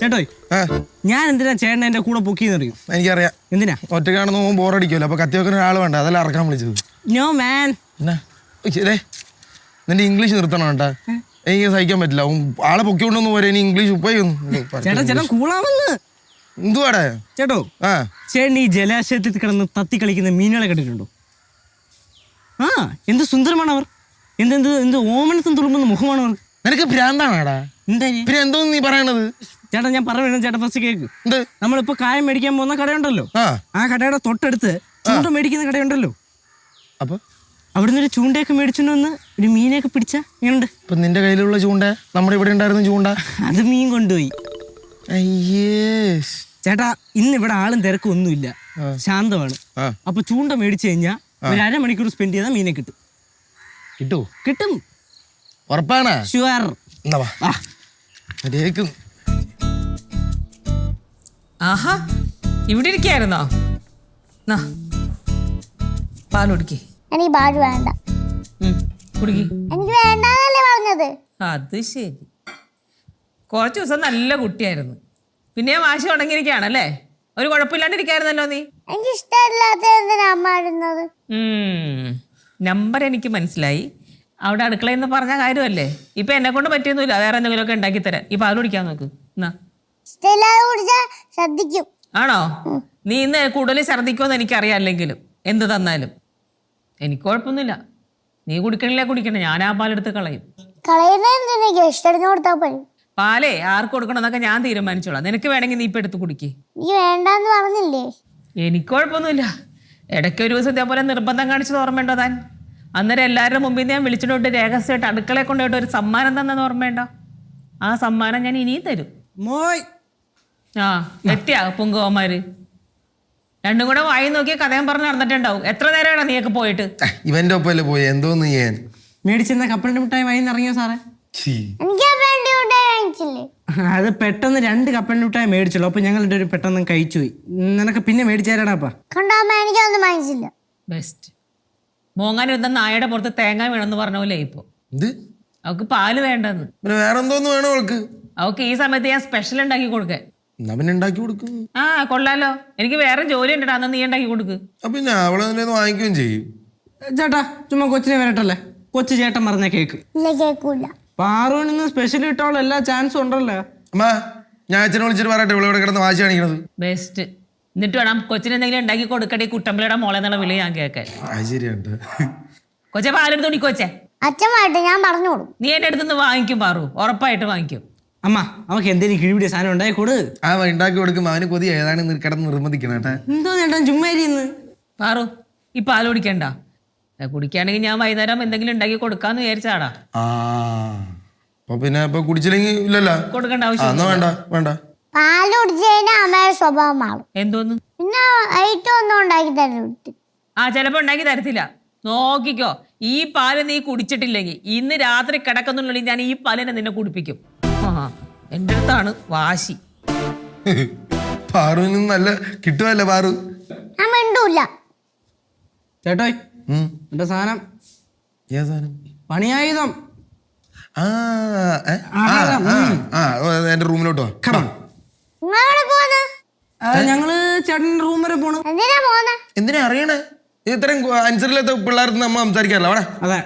ചേട്ടോയ് ഞാൻ എന്തിനാ ചേട്ടൻ എന്റെ കൂടെ പൊക്കിയെന്ന് അറിയും? എനിക്കറിയാം. എന്തിനാ? ഒറ്റക്കാണെന്ന് പോകുമ്പോൾ ബോറടിക്കുമല്ലോ, അപ്പൊ കത്തി വെക്കുന്ന ഒരാൾ വേണ്ട, അതല്ല ഇറക്കാൻ വിളിച്ചത്. No man. നിന്റെ ഇംഗ്ലീഷ് നിർത്തണം കേട്ടാ, എനിക്ക് സഹിക്കാൻ പറ്റില്ല. ആളെ പൊക്കിക്കൊണ്ടൊന്നും പോരെ, ഇനി ഇംഗ്ലീഷ് ചേട്ടൻ കൂളാവെന്ന്. എന്തുവാടേ ചേട്ടോ? ചേട്ടൻ ഈ ജലാശയത്തിൽ കിടന്ന് തത്തി കളിക്കുന്ന മീനുകളെ കണ്ടിട്ടുണ്ടോ? ആ, എന്ത് സുന്ദരമാണ് അവർ. എന്ത് എന്ത് ഓമനത്തും തുളുമ്പുന്ന മുഖമാണ് അവർ. നിനക്ക് ഭ്രാന്താണാടാ? എന്താ പിന്നെ എന്തോന്ന് നീ പറയണത്? ചേട്ടാ ഞാൻ പറയുന്നത് ചേട്ടാ ഫസ്റ്റ് കേക്ക്. നമ്മളിപ്പോ കായം മേടിക്കാൻ പോകുന്ന കടയുണ്ടല്ലോ, ആ കടയുടെ തൊട്ടടുത്ത് ചൂണ്ട മേടിക്കുന്ന കടയുണ്ടല്ലോ. അപ്പൊ അവിടുന്ന് ഒരു ചൂണ്ടയൊക്കെ മേടിച്ചോണ്ട് വന്ന് ഒരു മീനെയൊക്കെ പിടിച്ചാ ഇങ്ങനുണ്ട്. ഇപ്പൊ നിന്റെ കയ്യിലുള്ള ചൂണ്ട നമ്മുടെ ഇവിടെ ഉണ്ടായിരുന്ന ചൂണ്ട അത് മീൻ കൊണ്ടുപോയി. ചേട്ടാ ഇന്ന് ഇവിടെ ആളും തിരക്കും ഒന്നുമില്ല, ശാന്തമാണ്. അപ്പൊ ചൂണ്ട മേടിച്ചു കഴിഞ്ഞാൽ ഒരു അരമണിക്കൂർ സ്പെൻഡ് ചെയ്താൽ മീനെ കിട്ടും. കിട്ടും. ഉറപ്പാണ്? ഷുവർ. ആഹാ, ഇവിടെ ഇരിക്കായിരുന്നോ? പാൽ കുടിക്കേ. എനിക്ക് പാല് വേണ്ട. കുടിക്കേ. എനിക്ക് വേണ്ടെന്നല്ലേ പറഞ്ഞത്? അത് ശരി, കുറച്ച് ദിവസം നല്ല കുട്ടിയായിരുന്നു, പിന്നെ വാശി തുടങ്ങിയിരിക്കുകയാണല്ലേ? ഒരു കുഴപ്പമില്ലാണ്ടിരിക്കായിരുന്നല്ലോ നീ. എനിക്ക് ഇഷ്ടമില്ലാത്ത എന്തിനാ അമ്മ ഇടുന്നത്? നമ്പർ എനിക്ക് മനസ്സിലായി. അവിടെ അടുക്കളയെന്ന് പറഞ്ഞ കാര്യമല്ലേ. ഇപ്പൊ എന്നെ കൊണ്ട് പറ്റിയൊന്നുമില്ല, വേറെ എന്തെങ്കിലുമൊക്കെ ഉണ്ടാക്കി തരാം. ഈ പാൽ കുടിക്കാൻ നോക്ക്. ഇഷ്ടമില്ലാതെ കുടിച്ചാ ശ്രദ്ധിക്കും. ആണോ? നീ ഇന്ന് കൂടുതൽ ഛർദ്ദിക്കുമെന്ന് എനിക്കറിയാം. അല്ലെങ്കിലും എന്ത് തന്നാലും എനിക്ക് കുഴപ്പമൊന്നുമില്ല. നീ കുടിക്കണില്ല കുടിക്കണേ, ഞാൻ ആ പാലെടുത്ത് കളയും. കളയുന്ന ഇഷ്ടം കൊടുത്താ പോയി. പാലേ ആർക്ക് കൊടുക്കണം എന്നൊക്കെ ഞാൻ തീരുമാനിച്ചോളാം. നിനക്ക് വേണമെങ്കിൽ നീ ഇപ്പൊ എടുത്ത് കുടിക്കേ. നീ വേണ്ടെന്ന് പറഞ്ഞില്ലേ? എനിക്ക് കുഴപ്പമൊന്നുമില്ല. ഇടയ്ക്ക് ഒരു ദിവസം ഇതേപോലെ നിർബന്ധം കാണിച്ചത് ഓർമ്മയുണ്ടോ താൻ? അന്നേരം എല്ലാവരുടെ മുമ്പിൽ ഞാൻ വിളിച്ചിട്ട് രഹസ്യമായിട്ട് അടുക്കളയെ കൊണ്ടുപോയിട്ട് ഒരു സമ്മാനം തന്നെന്ന് ഓർമ്മയുണ്ടോ? ആ സമ്മാനം ഞാൻ ഇനിയും തരും. ആ എത്തിയാ പൊങ്കുവന്മാര് രണ്ടും കൂടെ വായി നോക്കി കഥയും പറഞ്ഞ് നടന്നിട്ടുണ്ടാവും. എത്ര നേരമാണ് നീയൊക്കെ പോയിട്ട്? ഇവന്റെ ഒപ്പല്ലേ പോയി, എന്തോന്ന് ചെയ്യാൻ? മേടിച്ചെന്ന കപ്പലിന്റെ മിഠായി വായി ഇറങ്ങിയോ സാറേ? അത് പെട്ടെന്ന് 2 കപ്പലിന്റെ മിഠായി മേടിച്ചുള്ളൂ. അപ്പൊ ഞങ്ങൾ ഒരു പെട്ടെന്ന് കഴിച്ചു പോയി. നിനക്ക് പിന്നെ മേടിച്ചു തരാടാപ്പാ. എനിക്കൊന്നും മനസ്സില്ല. ബെസ്റ്റ്. മോങ്ങാൻ ഇരുന്ന നായയുടെ പുറത്ത് തേങ്ങ വേണമെന്ന് പറഞ്ഞ പോലെ ഇപ്പൊ അവക്ക് പാല് വേണ്ടെന്ന്. വേറെ എന്തോന്ന് വേണോ അവൾക്ക്? അവക്ക് ഈ സമയത്ത് ഞാൻ സ്പെഷ്യൽ ഉണ്ടാക്കി കൊടുക്കേ. ആ കൊള്ളാലോ, എനിക്ക് വേറെ ജോലി ഉണ്ട്, അന്ന് നീ ഉണ്ടാക്കി കൊടുക്ക്. പിന്നെ അവളെ വാങ്ങിക്കുകയും ചെയ്യും. ചേട്ടാ ചുമ്മാ കൊച്ചിനെ വരട്ടല്ലേ, കൊച്ചു ചേട്ടൻ പറഞ്ഞ കേക്ക്. കേക്കൂല. പാറുവിന് സ്പെഷ്യൽ ഇട്ടോളൂ, എല്ലാ ചാൻസും ഉണ്ടല്ലോ. അമ്മ ഞാൻ അച്ഛനെ വിളിച്ചിട്ട് പറയട്ടെ, ഇവിടെ കിടന്ന് വാശി കാണിക്കണത്. ബെസ്റ്റ്. എന്നിട്ട് വേണം കൊച്ചിന് എന്തെങ്കിലും ഉണ്ടാക്കി കൊടുക്കട്ടെ. കുട്ടമ്പലയുടെ മോളെ എന്നുള്ള വിളി ഞാൻ കേൾക്കാൻ. കൊച്ചെ പാലെടുത്ത് കുടിക്കൊച്ചേ. അച്ഛൻ ഞാൻ പറഞ്ഞു കൊടുക്കും. നീ എന്റെ അടുത്തുനിന്ന് വാങ്ങിക്കും പാറു, ഉറപ്പായിട്ട് വാങ്ങിക്കും. അമ്മ അവക്ക് എന്തെങ്കിലും കിഴിപിടിയ സാധനം ഉണ്ടാക്കി കൊടു. ഉണ്ടാക്കി കൊടുക്കും. അവന് കൊതി ഏതാണ് കിടന്ന് നിർബന്ധിക്കണം. എന്തോ ചേട്ടാ ചുമ്മാ പാറു ഈ പാല് കുടിക്കണ്ട. കുടിക്കുകയാണെങ്കിൽ ഞാൻ വൈകുന്നേരം എന്തെങ്കിലും ഉണ്ടാക്കി കൊടുക്കാന്ന് വിചാരിച്ചാടാ. പിന്നെ കുടിച്ചില്ലെങ്കിൽ ഇല്ലല്ലോ, കൊടുക്കണ്ട ആവശ്യം വേണ്ട വേണ്ട. പാല് കുടിച്ചു കഴിഞ്ഞാൽ അമ്മയുടെ സ്വഭാവം മാറും. എന്തോന്ന്? പിന്നെ ഐറ്റം ഒന്നും ഉണ്ടാക്കി തരും. ചിലപ്പോ ഉണ്ടാക്കി തരത്തില്ല. നോക്കിക്കോ, ഈ പാല് നീ കുടിച്ചിട്ടില്ലെങ്കിൽ ഇന്ന് രാത്രി കിടക്കുന്നുണ്ടെങ്കിൽ ഞാൻ ഈ പാലിനെ നിന്നെ കുടിപ്പിക്കും. എന്റെ അടുത്താണ് വാശി. പാറുവിന് നല്ല കിട്ടുമല്ലേ പാറു? ചേട്ടോ എന്റെ സാധനം പണിയായുധം എന്റെ റൂമിലോട്ട് വാ. ഞങ്ങള് ചേട്ടന്റെ റൂം വരെ പോണു. എന്തിനാ അറിയണേ? ഇത്രയും അനുസരില്ലാത്ത പിള്ളേർക്ക് നമ്മ സംസാരിക്കാറില്ല. അവിടെ അതെ